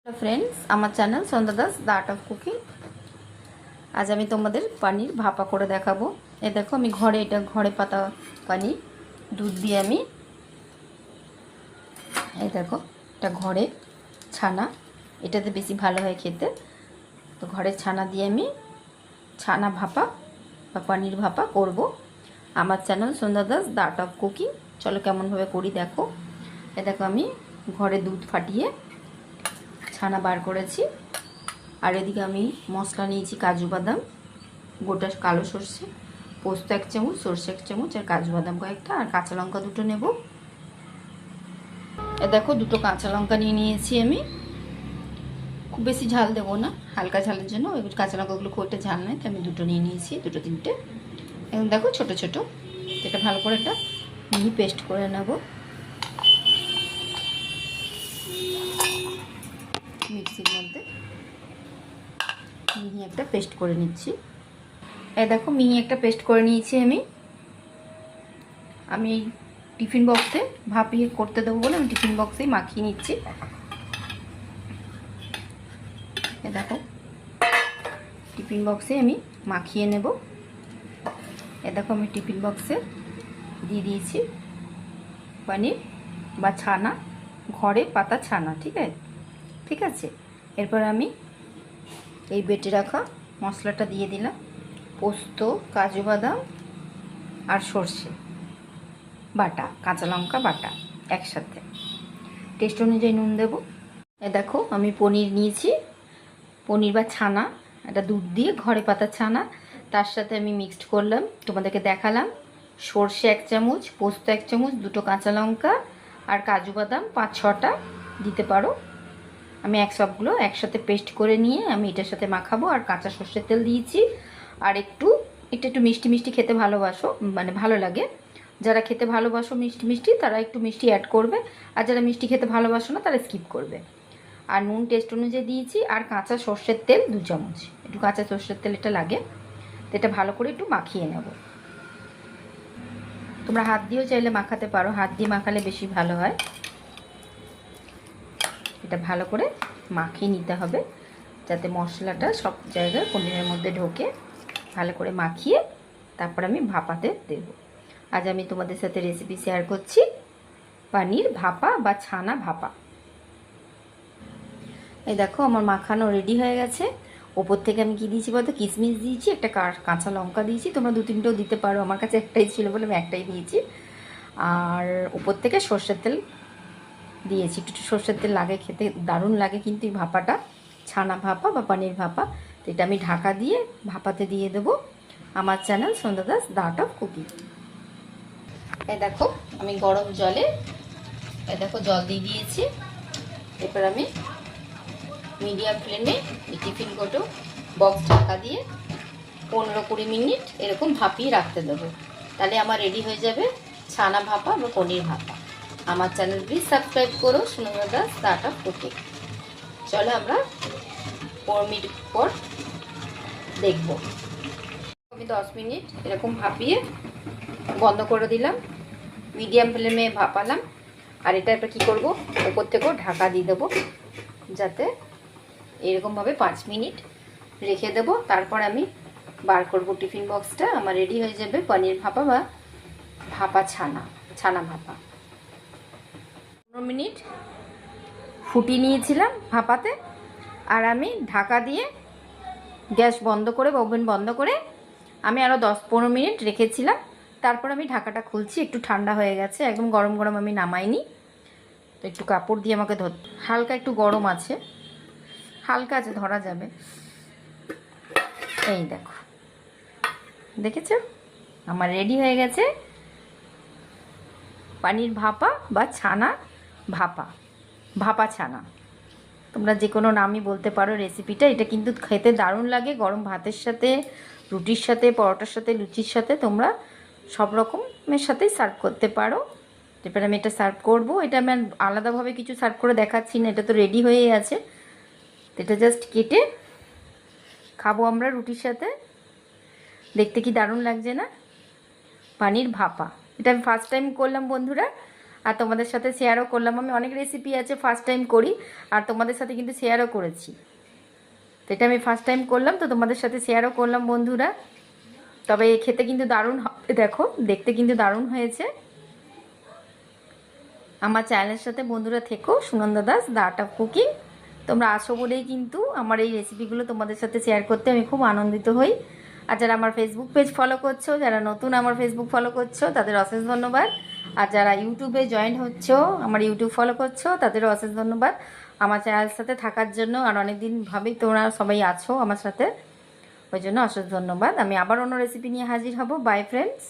Friends আমার channel Sandhya Das the art of cooking. আজ আমি তোমাদের পনির ভাপা করে দেখাবো। এই দেখো আমি ঘরে পাতা পনির দুধ দিয়ে আমি এই দেখো এটা ঘরে ছানা, এটাতে বেশি ভালো হয় খেতে। তো ঘরের ছানা দিয়ে আমি ছানা ভাপা বা পনির ভাপা করব। আমার channel Sandhya Das the art of cooking. চলো কেমনভাবে করি দেখো। এই দেখো আমি ঘরে দুধ ফাটিয়ে ছানা বার করেছি। আর এদিকে আমি মশলা নিয়েছি কাজু বাদাম, গোটা কালো সর্ষে, পোস্ত 1 চামচ, সর্ষে 1 চামচ আর কাজু বাদাম কয়েকটা, আর কাঁচা লঙ্কা 2টো নেব। এ দেখো 2টো কাঁচা লঙ্কা নিয়েছি আমি। খুব বেশি ঝাল দেবো না, হালকা ঝালের জন্য। ওই কাঁচা লঙ্কাগুলো খুব একটা ঝাল নয়, তো আমি 2টো নিয়েছি, 2টো 3টে। এখন দেখো ছোট ছোট, এটা ভালো করে একটা মিহি পেস্ট করে নেব মিক্সির মধ্যে। মিহি একটা পেস্ট করে নিচ্ছি। এই দেখো মিহি একটা পেস্ট করে নিয়েছি আমি টিফিন বক্সে ভাপিয়ে করতে দেবো বলে আমি টিফিন বক্সেই মাখিয়ে নিচ্ছি। এই দেখো টিফিন বক্সে আমি মাখিয়ে নেব। এই দেখো আমি টিফিন বক্সে দিয়ে দিয়েছি পনির বা ছানা, ঘরে পাতা ছানা। ঠিক আছে। এরপর আমি এই বেটে রাখা মশলাটা দিয়ে দিলাম, পোস্ত, কাজু বাদাম আর সর্ষে বাটা, কাঁচা লঙ্কা বাটা একসাথে। টেস্ট অনুযায়ী নুন দেব। এ দেখো আমি পনির নিয়েছি, পনির বা ছানা, এটা দুধ দিয়ে ঘরে পাতা ছানা। তার সাথে আমি মিক্সড করলাম, তোমাদেরকে দেখালাম। সর্ষে 1 চামচ, পোস্ত 1 চামচ, 2টো কাঁচা লঙ্কা আর কাজু বাদাম 5-6টা দিতে পারো। আমি সবগুলো একসাথে পেস্ট করে নিয়ে আমি এটার সাথে মাখাবো। আর কাঁচা সর্ষের তেল দিয়েছি। আর একটু মিষ্টি মিষ্টি খেতে ভালোবাসো, মানে ভালো লাগে, যারা খেতে ভালোবাসো মিষ্টি মিষ্টি তারা একটু মিষ্টি অ্যাড করবে, আর যারা মিষ্টি খেতে ভালোবাসো না তারা স্কিপ করবে। আর নুন টেস্ট অনুযায়ী দিয়েছি। আর কাঁচা সর্ষের তেল 2 চামচ, একটু কাঁচা সর্ষের তেল এটা লাগে। তো এটা ভালো করে একটু মাখিয়ে নেব। তোমরা হাত দিয়েও চাইলে মাখাতে পারো, হাত দিয়ে মাখালে বেশি ভালো হয়। এটা ভালো করে মাখিয়ে নিতে হবে যাতে মশলাটা সব জায়গায় পনিরের মধ্যে ঢোকে। ভালো করে মাখিয়ে তারপর আমি ভাপাতে দেব। আজ আমি তোমাদের সাথে রেসিপি শেয়ার করছি পনির ভাপা বা ছানা ভাপা। এই দেখো আমার মাখানো রেডি হয়ে গেছে। ওপর থেকে আমি কি দিয়েছি বলতো, কিশমিশ দিয়েছি, একটা কাঁচা লঙ্কা দিয়েছি। তোমরা 2-3টেও দিতে পারো, আমার কাছে একটাই ছিল বলে আমি একটাই দিয়েছি। আর ওপর থেকে সর্ষের তেল দিয়েছি। একটু সর্ষের তেল লাগে, খেতে দারুণ লাগে কিন্তু এই ভাপাটা, ছানা ভাপা বা পনির ভাপা। তো এটা আমি ঢাকা দিয়ে ভাপাতে দিয়ে দেবো। আমার channel Sandhya Das the art of cooking. এই দেখো আমি গরম জলে এই দেখো জল দিয়ে দিয়েছি। এরপর আমি মিডিয়াম ফ্লেমে এই টিফিন কোটো বক্স ঢাকা দিয়ে 15-20 মিনিট এরকম ভাপিয়ে রাখতে দেবো। তাহলে আমার রেডি হয়ে যাবে ছানা ভাপা বা পনির ভাপা। আমার চ্যানেল প্লিজ সাবস্ক্রাইব করো, Sandhya Das the art of cooking. চলো আমরা 4 মিনিট পর দেখব। আমি 10 মিনিট এরকম ভাপিয়ে বন্ধ করে দিলাম, মিডিয়াম ফ্লেমে ভাপালাম। আর এটা এবার কী করবো, উপর থেকেও ঢাকা দিয়ে দেবো, যাতে এরকমভাবে 5 মিনিট রেখে দেবো। তারপর আমি বার করব টিফিন বক্সটা। আমার রেডি হয়ে যাবে পনির ভাপা বা ভাপা ছানা ভাপা। 15 মিনিট ফুটিয়ে নিয়েছিলাম ভাপাতে। আর আমি ঢাকা দিয়ে গ্যাস বন্ধ করে বা ওভেন বন্ধ করে আমি আরও 10-15 মিনিট রেখেছিলাম। তারপর আমি ঢাকাটা খুলছি, একটু ঠান্ডা হয়ে গেছে, একদম গরম গরম আমি নামাইনি। তো একটু কাপড় দিয়ে আমাকে হালকা একটু গরম আছে, হালকা আছে, ধরা যাবে। এই দেখো, দেখেছো আমার রেডি হয়ে গেছে পনির ভাপা বা ছানা ভাপা ছানা। তোমরা যে কোনো নামই বলতে পারো রেসিপিটা। এটা কিন্তু খেতে দারুণ লাগে, গরম ভাতের সাথে, রুটির সাথে, পরোটার সাথে, লুচির সাথে, তোমরা সব রকমের সাথেই সার্ভ করতে পারো। এবার আমি এটা সার্ভ করবো। এটা আমি আলাদাভাবে কিছু সার্ভ করে দেখাচ্ছি না, এটা তো রেডি হয়েই আছে। এটা জাস্ট কেটে খাবো আমরা রুটির সাথে। দেখতে কি দারুণ লাগছে না, পনির ভাপা। এটা আমি ফার্স্ট টাইম করলাম বন্ধুরা। আর তোমাদের সাথে শেয়ারও করলাম। আমি অনেক রেসিপি আছে ফার্স্ট টাইম করি, আর তোমাদের সাথে কিন্তু শেয়ারও করেছি। তো এটা আমি ফার্স্ট টাইম করলাম, তো তোমাদের সাথে শেয়ারও করলাম বন্ধুরা। তবে খেতে কিন্তু দারুণ হবে, দেখো দেখতে কিন্তু দারুণ হয়েছে। আমার চ্যানেলের সাথে বন্ধুরা থেকো, Sunanda Das the art of cooking. তোমরা আসো বলেই কিন্তু আমার এই রেসিপিগুলো তোমাদের সাথে শেয়ার করতে আমি খুব আনন্দিত হই। আর যারা আমার ফেসবুক পেজ ফলো করছো, যারা নতুন আমার ফেসবুক ফলো করছো, তাদের অশেষ ধন্যবাদ। আর যারা ইউটিউবে জয়েন হচ্ছো, আমার ইউটিউব ফলো করছো, তাদেরও অশেষ ধন্যবাদ আমার চ্যানেলের সাথে থাকার জন্য। আর অনেক দিন ভাবেই তোমরা সবাই আছো আমার সাথে, ওই জন্য অশেষ ধন্যবাদ। আমি আবার অন্য রেসিপি নিয়ে হাজির হব। By friends.